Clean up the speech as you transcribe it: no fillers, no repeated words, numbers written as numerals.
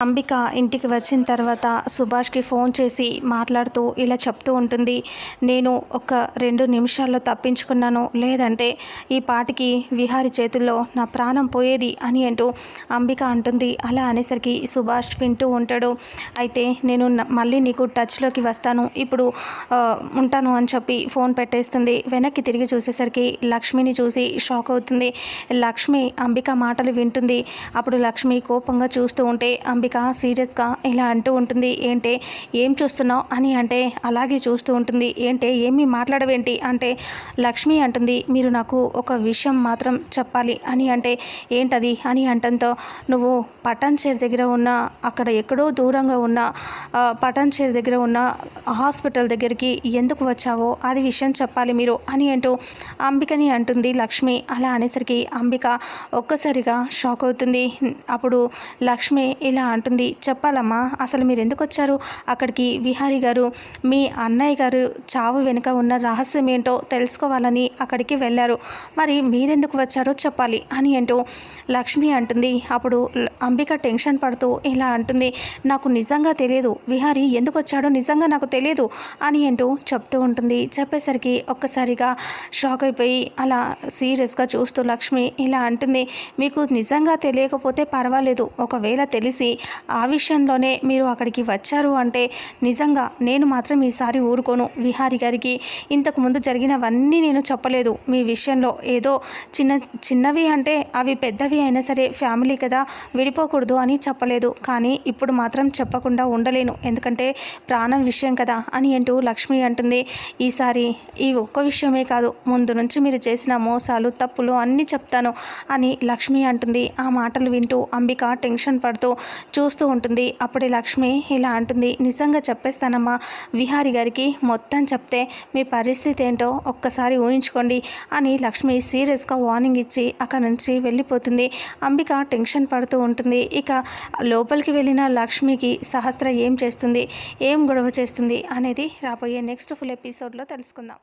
అంబిక ఇంటికి వచ్చిన తర్వాత సుభాష్కి ఫోన్ చేసి మాట్లాడుతూ ఇలా చెప్తూ ఉంటుంది. నేను ఒక 2 నిమిషాల్లో తప్పించుకున్నాను, లేదంటే ఈ పాటికి విహారి చేతుల్లో నా ప్రాణం పోయేది అని అంటూ అంబిక అంటుంది. అలా అనేసరికి సుభాష్ వింటూ ఉంటాడు. అయితే నేను మళ్ళీ నీకు టచ్లోకి వస్తాను, ఇప్పుడు ఉంటాను అని చెప్పి ఫోన్ పెట్టేస్తుంది. వెనక్కి తిరిగి చూసేసరికి లక్ష్మిని చూసి షాక్ అవుతుంది. లక్ష్మి అంబిక మాటలు వింటుంది. అప్పుడు లక్ష్మి కోపంగా చూస్తూ ఉంటే అంబిక సీరియస్గా ఇలా అంటూ ఉంటుంది. ఏంటే ఏం చూస్తున్నావు అని అంటే అలాగే చూస్తూ ఉంటుంది. ఏంటే ఏమీ మాట్లాడవేంటి అంటే లక్ష్మి అంటుంది, మీరు నాకు ఒక విషయం మాత్రం చెప్పాలి అని అంటే ఏంటది అని అంటంతో నువ్వు పటాన్చేరు దగ్గర ఉన్న అక్కడ ఎక్కడో దూరంగా ఉన్న పటాన్చేరు దగ్గర ఉన్న హాస్పిటల్ దగ్గరికి ఎందుకు వచ్చావో అది విషయం చెప్పాలి మీరు అని అంటూ అంబికని అంటుంది లక్ష్మి. అలా అనేసరికి అంబిక ఒక్కసారిగా షాక్ అవుతుంది. అప్పుడు లక్ష్మి ఇలా అంటుంది, చెప్పాలమ్మా అసలు మీరు ఎందుకు వచ్చారు అక్కడికి? విహారీ గారు మీ అన్నయ్య గారు చావు వెనుక ఉన్న రహస్యం ఏంటో తెలుసుకోవాలని అక్కడికి వెళ్ళారు, మరి మీరెందుకు వచ్చారో చెప్పాలి అని అంటూ లక్ష్మి అంటుంది. అప్పుడు అంబిక టెన్షన్ పడుతూ ఇలా అంటుంది, నాకు నిజంగా తెలియదు, విహారీ ఎందుకు వచ్చాడో నిజంగా నాకు తెలియదు అని అంటూ చెప్తూ ఉంటుంది. చెప్పేసరికి ఒక్కసారిగా షాక్ అయిపోయి అలా సీరియస్గా చూస్తూ లక్ష్మి ఇలా అంటుంది, మీకు నిజంగా తెలియకపోతే పర్వాలేదు, ఒకవేళ తెలిసి ఆ విషయంలోనే మీరు అక్కడికి వచ్చారు అంటే నిజంగా నేను మాత్రం ఈసారి ఊరుకోను. విహారీ గారికి ఇంతకుముందు జరిగినవన్నీ నేను చెప్పలేదు మీ విషయంలో. ఏదో చిన్నవి అంటే అవి పెద్దవి అయినా సరే ఫ్యామిలీ కదా, విడిపోకూడదు అని చెప్పలేదు. కానీ ఇప్పుడు మాత్రం చెప్పకుండా ఉండలేను, ఎందుకంటే ప్రాణం విషయం కదా అని అంటూ లక్ష్మి అంటుంది. ఈసారి ఈ ఒక్క విషయమే కాదు, ముందు నుంచి మీరు చేసిన మోసాలు తప్పులు అన్నీ చెప్తాను అని లక్ష్మి అంటుంది. ఆ మాటలు వింటూ అంబిక టెన్షన్ పడుతూ చూస్తూ ఉంటుంది. అప్పుడే లక్ష్మి ఇలా అంటుంది, నిజంగా చెప్పేస్తానమ్మా, విహారీ గారికి మొత్తం చెప్తే మీ పరిస్థితి ఏంటో ఒక్కసారి ఊహించుకోండి అని లక్ష్మి సీరియస్గా వార్నింగ్ ఇచ్చి అక్కడ నుంచి వెళ్ళిపోతుంది. అంబిక టెన్షన్ పడుతూ ఉంటుంది. ఇక లోపలికి వెళ్ళిన లక్ష్మికి సహస్ర ఏం చేస్తుంది, ఏం గొడవ చేస్తుంది అనేది రాబోయే నెక్స్ట్ ఫుల్ ఎపిసోడ్లో తెలుసుకుందాం.